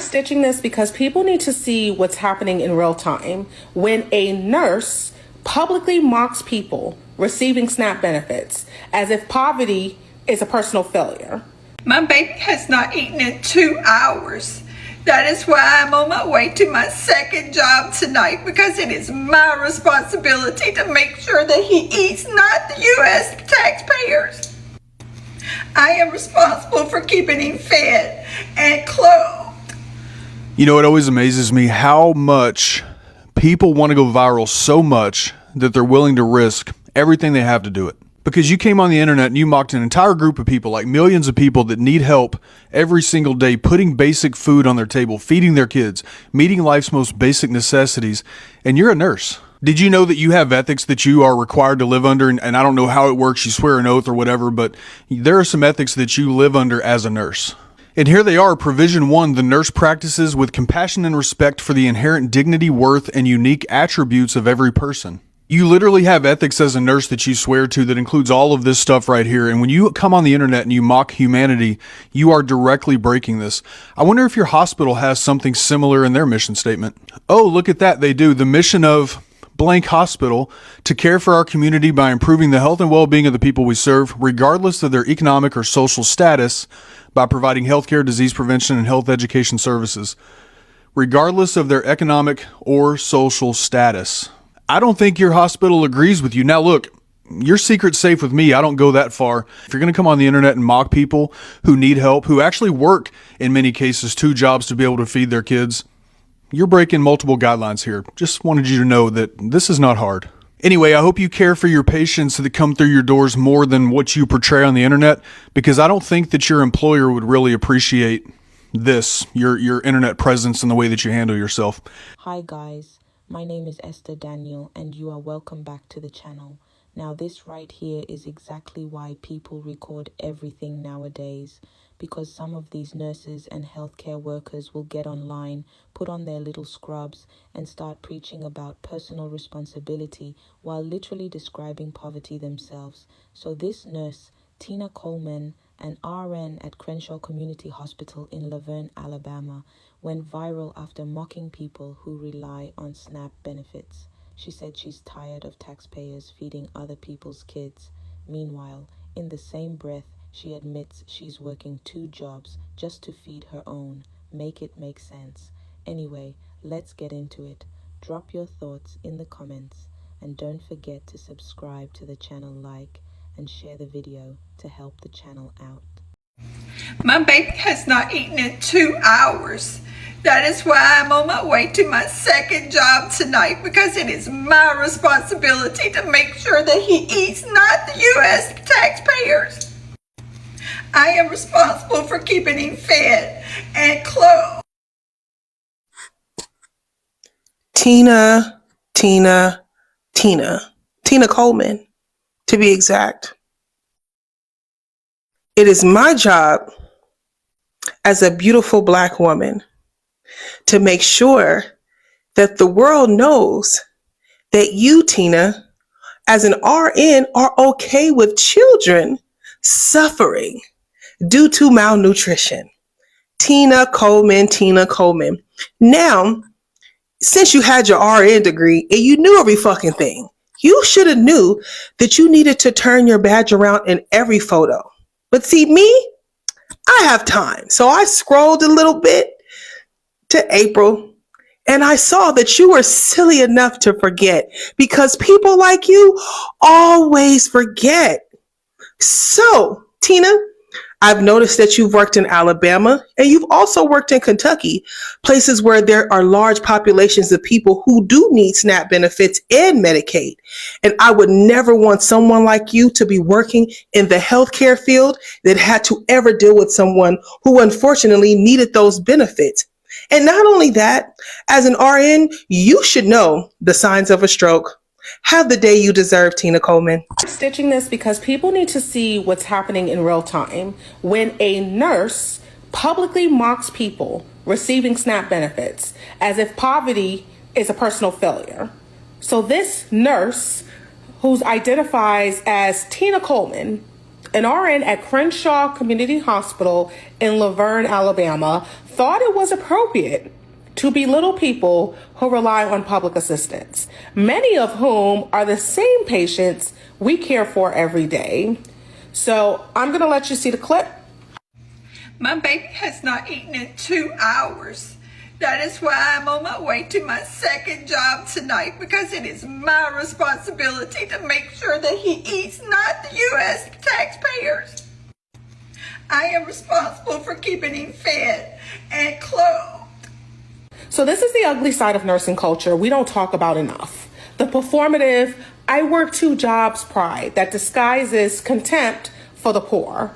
stitching this because people need to see what's happening in real time when a nurse publicly mocks people receiving SNAP benefits as if poverty is a personal failure. My baby has not eaten in 2 hours. That is why I'm on my way to my second job tonight, because it is my responsibility to make sure that he eats, not the U.S. taxpayers. I am responsible for keeping him fed and clothed. You know, it always amazes me how much people want to go viral so much that they're willing to risk everything they have to do it. Because you came on the internet and you mocked an entire group of people, like millions of people that need help every single day, putting basic food on their table, feeding their kids, meeting life's most basic necessities, and you're a nurse. Did you know that you have ethics that you are required to live under? And I don't know how it works, you swear an oath or whatever, but there are some ethics that you live under as a nurse. And here they are, Provision 1, the nurse practices with compassion and respect for the inherent dignity, worth, and unique attributes of every person. You literally have ethics as a nurse that you swear to that includes all of this stuff right here. And when you come on the internet and you mock humanity, you are directly breaking this. I wonder if your hospital has something similar in their mission statement. Oh, look at that. They do. The mission of blank hospital to care for our community by improving the health and well-being of the people we serve, regardless of their economic or social status, by providing healthcare, disease prevention, and health education services, regardless of their economic or social status. I don't think your hospital agrees with you. Now look, your secret's safe with me. I don't go that far. If you're going to come on the internet and mock people who need help, who actually work in many cases 2 jobs to be able to feed their kids, you're breaking multiple guidelines here. Just wanted you to know that this is not hard. Anyway, I hope you care for your patients that come through your doors more than what you portray on the internet, because I don't think that your employer would really appreciate this, your internet presence and the way that you handle yourself. Hi guys. My name is Esther Daniel and you are welcome back to the channel. Now this right here is exactly why people record everything nowadays, because some of these nurses and healthcare workers will get online, put on their little scrubs and start preaching about personal responsibility while literally describing poverty themselves. So this nurse, Tina Coleman, an RN at Crenshaw Community Hospital in Laverne, Alabama, went viral after mocking people who rely on SNAP benefits. She said she's tired of taxpayers feeding other people's kids. Meanwhile, in the same breath, she admits she's working 2 jobs just to feed her own. Make it make sense. Anyway, let's get into it. Drop your thoughts in the comments and don't forget to subscribe to the channel, like, and share the video to help the channel out. My baby has not eaten in 2 hours. That is why I'm on my way to my second job tonight, because it is my responsibility to make sure that he eats, not the U.S. taxpayers. I am responsible for keeping him fed and clothed. Tina Coleman, to be exact. It is my job as a beautiful Black woman to make sure that the world knows that you, Tina, as an RN, are okay with children suffering due to malnutrition. Tina Coleman. Now, since you had your RN degree and you knew every fucking thing, you should have knew that you needed to turn your badge around in every photo. But see, me, I have time. So I scrolled a little bit to April and I saw that you were silly enough to forget, because people like you always forget. So, Tina, I've noticed that you've worked in Alabama and you've also worked in Kentucky, places where there are large populations of people who do need SNAP benefits and Medicaid. And I would never want someone like you to be working in the healthcare field that had to ever deal with someone who unfortunately needed those benefits. And not only that, as an RN, you should know the signs of a stroke. Have the day you deserve, Tina Coleman. I'm stitching this because people need to see what's happening in real time when a nurse publicly mocks people receiving SNAP benefits as if poverty is a personal failure. So this nurse, who identifies as Tina Coleman, an RN at Crenshaw Community Hospital in Laverne, Alabama, thought it was appropriate to belittle people who rely on public assistance, many of whom are the same patients we care for every day. So I'm going to let you see the clip. My baby has not eaten in 2 hours. That is why I'm on my way to my second job tonight, because it is my responsibility to make sure that he eats, not the U.S. taxpayers. I am responsible for keeping him fed and clothed. So this is the ugly side of nursing culture we don't talk about enough. The performative, I work 2 jobs pride that disguises contempt for the poor.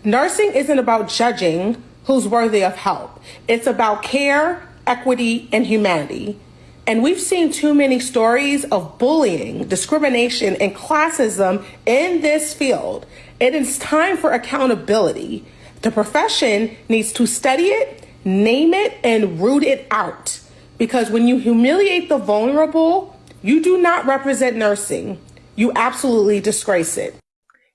Nursing isn't about judging who's worthy of help. It's about care, equity, and humanity. And we've seen too many stories of bullying, discrimination, and classism in this field. It is time for accountability. The profession needs to study it, name it, and root it out. Because when you humiliate the vulnerable, you do not represent nursing. You absolutely disgrace it.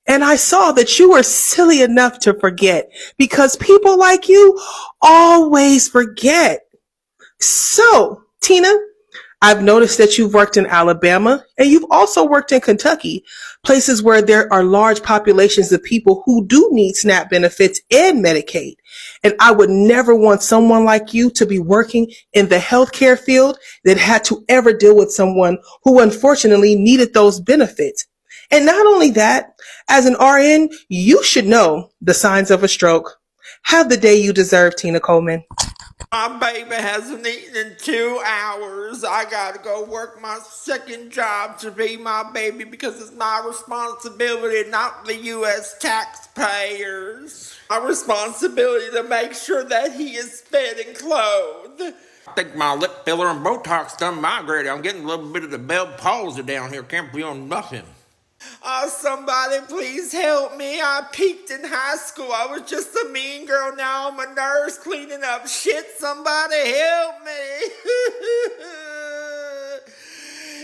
And I saw that you were silly enough to forget, because people like you always forget. So, Tina, I've noticed that you've worked in Alabama and you've also worked in Kentucky, places where there are large populations of people who do need SNAP benefits and Medicaid. And I would never want someone like you to be working in the healthcare field that had to ever deal with someone who unfortunately needed those benefits. And not only that, as an RN, you should know the signs of a stroke. Have the day you deserve, Tina Coleman. My baby hasn't eaten in 2 hours. I gotta go work my second job to feed my baby because it's my responsibility, not the U.S. taxpayers. My responsibility to make sure that he is fed and clothed. I think my lip filler and Botox done migrated. I'm getting a little bit of the Bell palsy down here. Can't feel nothing. Oh, somebody please help me. I peaked in high school. I was just a mean girl. Now I'm a nurse cleaning up shit. Somebody help me.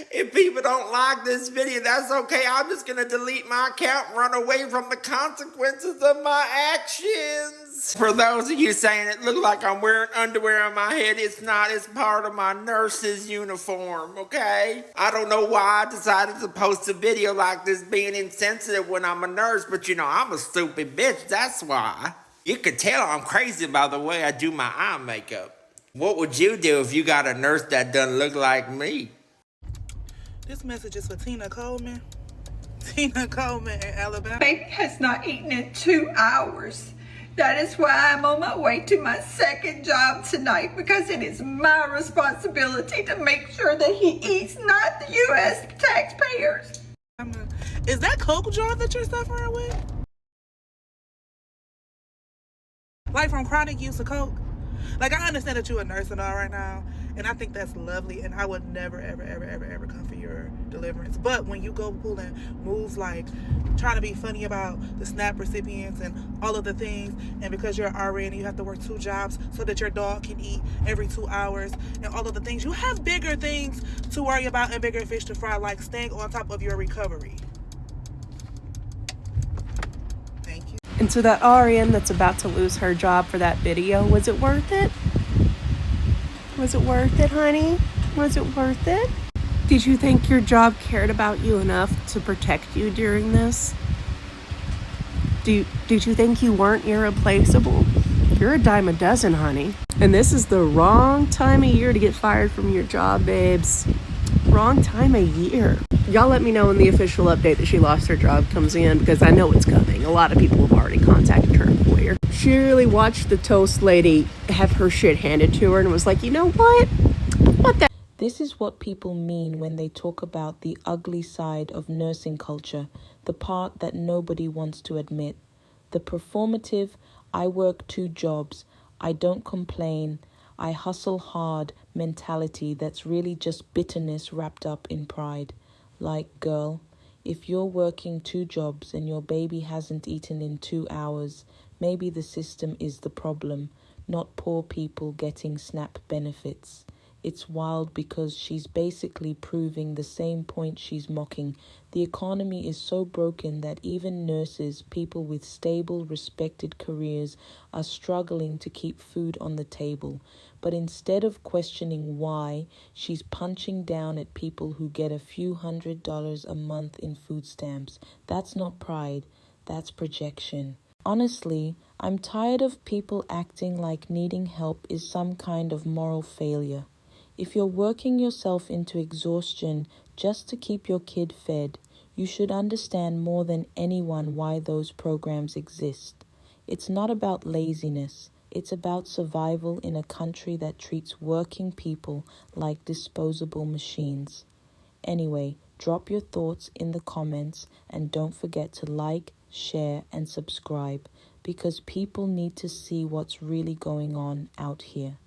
If people don't like this video, that's okay. I'm just going to delete my account and run away from the consequences of my actions. For those of you saying it looked like I'm wearing underwear on my head, it's not. It's part of my nurse's uniform, okay? I don't know why I decided to post a video like this being insensitive when I'm a nurse, but you know, I'm a stupid bitch. That's why. You can tell I'm crazy by the way I do my eye makeup. What would you do if you got a nurse that doesn't look like me? This message is for Tina Coleman. Tina Coleman in Alabama. Baby has not eaten in 2 hours. That is why I'm on my way to my second job tonight, because it is my responsibility to make sure that he eats, not the U.S. taxpayers. Is that coke jar that you're suffering with? Like from chronic use of coke? Like, I understand that you're a nurse and all right now, and I think that's lovely, and I would never, ever, ever, ever, ever come for your deliverance. But when you go pulling moves like trying to be funny about the SNAP recipients and all of the things, and because you're an RN and you have to work 2 jobs so that your dog can eat every 2 hours, and all of the things, you have bigger things to worry about and bigger fish to fry, like staying on top of your recovery. Thank you. And to that RN that's about to lose her job for that video, was it worth it? Was it worth it, honey? Was it worth it? Did you think your job cared about you enough to protect you during this? Did you think you weren't irreplaceable? You're a dime a dozen, honey. And this is the wrong time of year to get fired from your job, babes. Wrong time of year. Y'all let me know when the official update that she lost her job comes in, because I know it's coming. A lot of people have already contacted her employer. She really watched the toast lady have her shit handed to her and was like, you know what? What the? This is what people mean when they talk about the ugly side of nursing culture, the part that nobody wants to admit. The performative, I work 2 jobs, I don't complain, I hustle hard mentality that's really just bitterness wrapped up in pride. Like, girl, if you're working 2 jobs and your baby hasn't eaten in 2 hours, maybe the system is the problem, not poor people getting SNAP benefits. It's wild because she's basically proving the same point she's mocking. The economy is so broken that even nurses, people with stable, respected careers, are struggling to keep food on the table. But instead of questioning why, she's punching down at people who get a few $100s a month in food stamps. That's not pride, that's projection. Honestly, I'm tired of people acting like needing help is some kind of moral failure. If you're working yourself into exhaustion just to keep your kid fed, you should understand more than anyone why those programs exist. It's not about laziness. It's about survival in a country that treats working people like disposable machines. Anyway, drop your thoughts in the comments and don't forget to like, share, and subscribe because people need to see what's really going on out here.